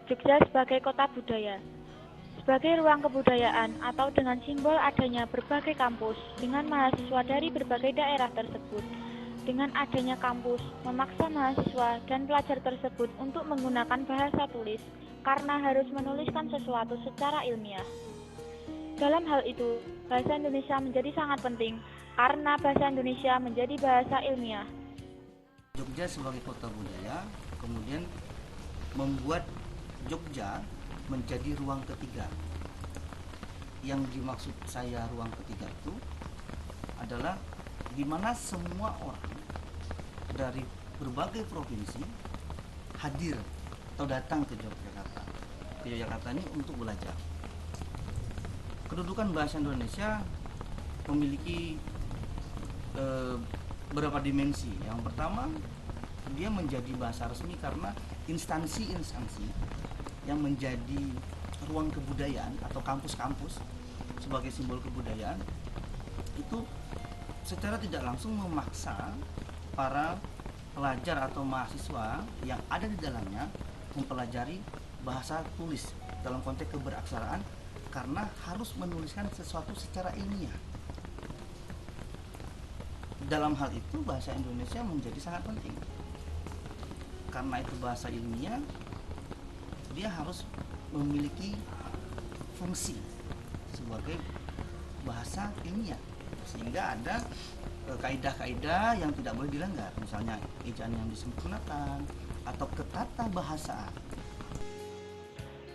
Jogja sebagai kota budaya. Sebagai ruang kebudayaan atau dengan simbol adanya berbagai kampus dengan mahasiswa dari berbagai daerah tersebut. Dengan adanya kampus, memaksa mahasiswa dan pelajar tersebut untuk menggunakan bahasa tulis karena harus menuliskan sesuatu secara ilmiah. Dalam hal itu, bahasa Indonesia menjadi sangat penting karena bahasa Indonesia menjadi bahasa ilmiah. Jogja sebagai kota budaya kemudian membuat Jogja menjadi ruang ketiga. Yang dimaksud saya ruang ketiga itu adalah di mana semua orang dari berbagai provinsi hadir atau datang ke Yogyakarta. Ke Yogyakarta ini untuk belajar. Kedudukan bahasa Indonesia memiliki beberapa dimensi. Yang pertama, dia menjadi bahasa resmi karena instansi-instansi yang menjadi ruang kebudayaan atau kampus-kampus sebagai simbol kebudayaan itu secara tidak langsung memaksa para pelajar atau mahasiswa yang ada di dalamnya mempelajari bahasa tulis dalam konteks keberaksaraan karena harus menuliskan sesuatu secara ilmiah. Dalam hal itu bahasa Indonesia menjadi sangat penting. Karena itu bahasa ilmiah, dia harus memiliki fungsi sebagai bahasa ilmiah sehingga ada kaidah-kaidah yang tidak boleh dilanggar, misalnya ejaan yang disempurnakan atau ketata bahasaan.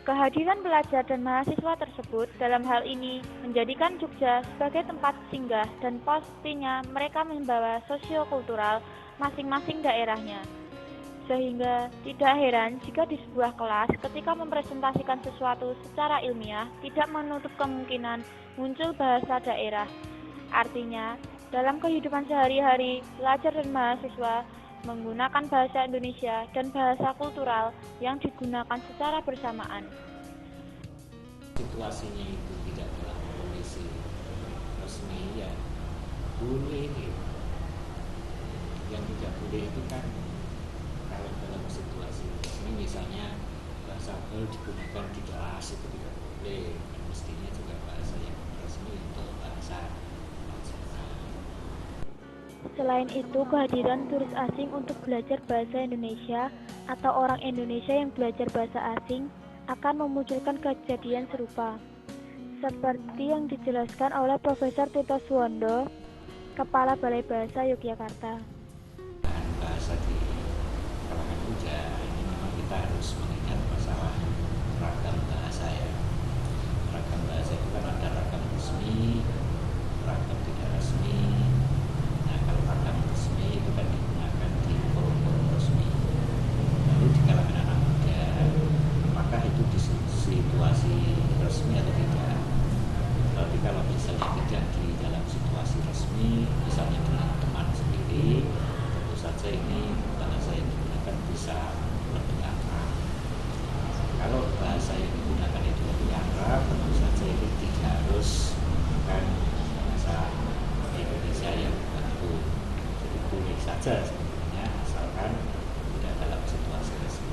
Kehadiran pelajar dan mahasiswa tersebut dalam hal ini menjadikan Jogja sebagai tempat singgah dan pastinya mereka membawa sosiokultural masing-masing daerahnya. Sehingga tidak heran jika di sebuah kelas ketika mempresentasikan sesuatu secara ilmiah tidak menutup kemungkinan muncul bahasa daerah. Artinya, dalam kehidupan sehari-hari, pelajar dan mahasiswa menggunakan bahasa Indonesia dan bahasa kultural yang digunakan secara bersamaan. Situasinya itu tidak dalam kondisi resmi ya boleh gitu. Yang tidak boleh itu kan kalau dalam situasi resmi misalnya bahasa baru digunakan di kelas itu tidak boleh, dan mestinya juga bahasa yang resmi untuk bahasa nasional. Selain itu, kehadiran turis asing untuk belajar bahasa Indonesia atau orang Indonesia yang belajar bahasa asing akan memunculkan kejadian serupa. Seperti yang dijelaskan oleh Profesor Tito Suwondo, Kepala Balai Bahasa Yogyakarta. Bahasa di kalangan muda ini memang kita harus mengingat masalah ragam bahasa ya. Ragam bahasa itu kan ada ragam resmi, ragam tidak resmi. Nah kalau ragam resmi itu kan digunakan di forum-forum resmi. Lalu di kalangan anak muda, apakah itu di situasi resmi atau tidak? Tapi kalau misalnya tidak di dalam situasi resmi, misalnya dengan teman sendiri, tentu saja ini bahasa yang digunakan bisa lebih akrab. Kalau bahasa yang digunakan itu lebih akrab, tentu saja ini tidak harus bukan bahasa Indonesia yang baku. Jadi boleh saja sebenarnya asalkan tidak dalam situasi resmi.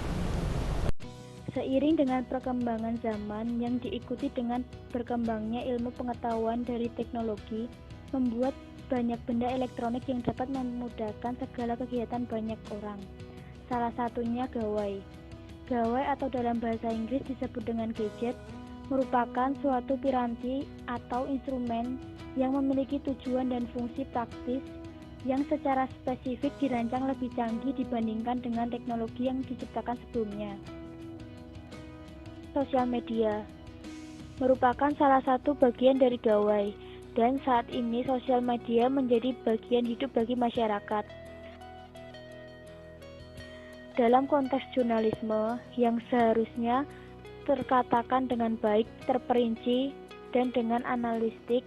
Seiring dengan perkembangan zaman yang diikuti dengan berkembangnya ilmu pengetahuan dari teknologi, membuat banyak benda elektronik yang dapat memudahkan segala kegiatan banyak orang. Salah satunya gawai. Gawai atau dalam bahasa Inggris disebut dengan gadget, merupakan suatu piranti atau instrumen yang memiliki tujuan dan fungsi praktis yang secara spesifik dirancang lebih canggih dibandingkan dengan teknologi yang diciptakan sebelumnya. Sosial media merupakan salah satu bagian dari gawai, dan saat ini sosial media menjadi bagian hidup bagi masyarakat. Dalam konteks jurnalisme yang seharusnya terkatakan dengan baik, terperinci, dan dengan analitik,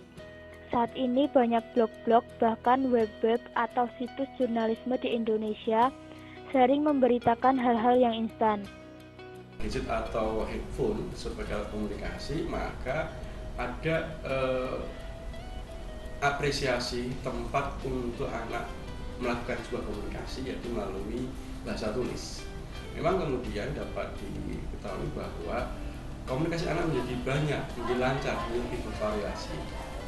saat ini banyak blog-blog bahkan web-web atau situs jurnalisme di Indonesia sering memberitakan hal-hal yang instan. Gadget atau handphone sebagai alat komunikasi, maka ada apresiasi tempat untuk anak melakukan sebuah komunikasi, yaitu melalui bahasa tulis. Memang kemudian dapat diketahui bahwa komunikasi anak menjadi banyak, menjadi lancar, lebih bervariasi.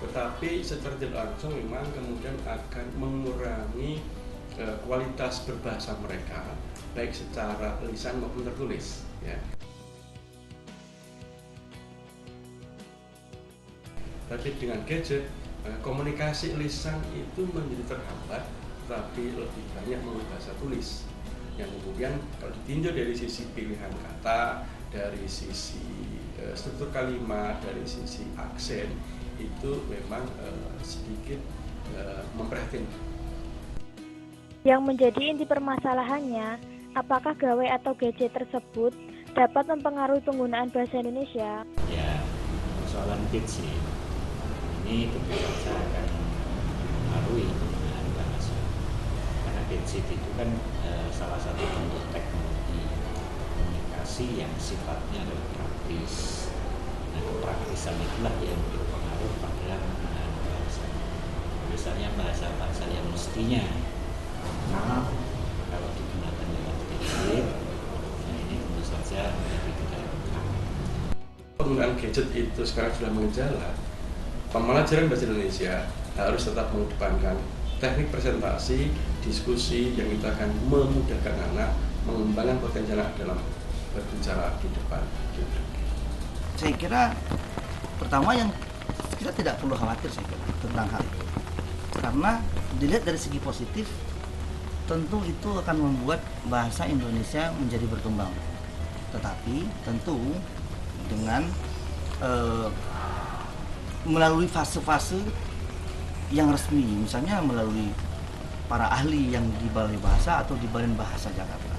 Tetapi secara tidak langsung memang kemudian akan mengurangi kualitas berbahasa mereka, baik secara lisan maupun tertulis. Ya. Tapi dengan gadget, komunikasi lisan itu menjadi terhambat, tetapi lebih banyak melalui bahasa tulis. Yang kemudian kalau ditinjau dari sisi pilihan kata, dari sisi struktur kalimat, dari sisi aksen, itu memang sedikit memprihatinkan. Yang menjadi inti permasalahannya, apakah gawai atau gadget tersebut dapat mempengaruhi penggunaan bahasa Indonesia? Ya, persoalan gadget ini tentu saja akan mempengaruhi penggunaan bahasa. Karena gadget itu kan salah satu bentuk teknologi komunikasi yang sifatnya adalah praktis. Nah, kepraktisan itulah yang berpengaruh pada penggunaan bahasa. Misalnya bahasa-bahasa yang mestinya kalau digunakan dengan gadget, nah ini tentu saja lebih tidak lengkap. Penggunaan gadget itu sekarang sudah mengejala. Pembelajaran bahasa Indonesia harus tetap mengedepankan teknik presentasi, diskusi yang itu akan memudahkan anak mengembangkan potensi anak dalam berbicara di depan publik. Saya kira pertama yang kita tidak perlu khawatir saya kira tentang hal itu, karena dilihat dari segi positif tentu itu akan membuat bahasa Indonesia menjadi berkembang, tetapi tentu dengan melalui fase-fase yang resmi, misalnya melalui para ahli yang di Balai Bahasa atau di Badan Bahasa Jakarta.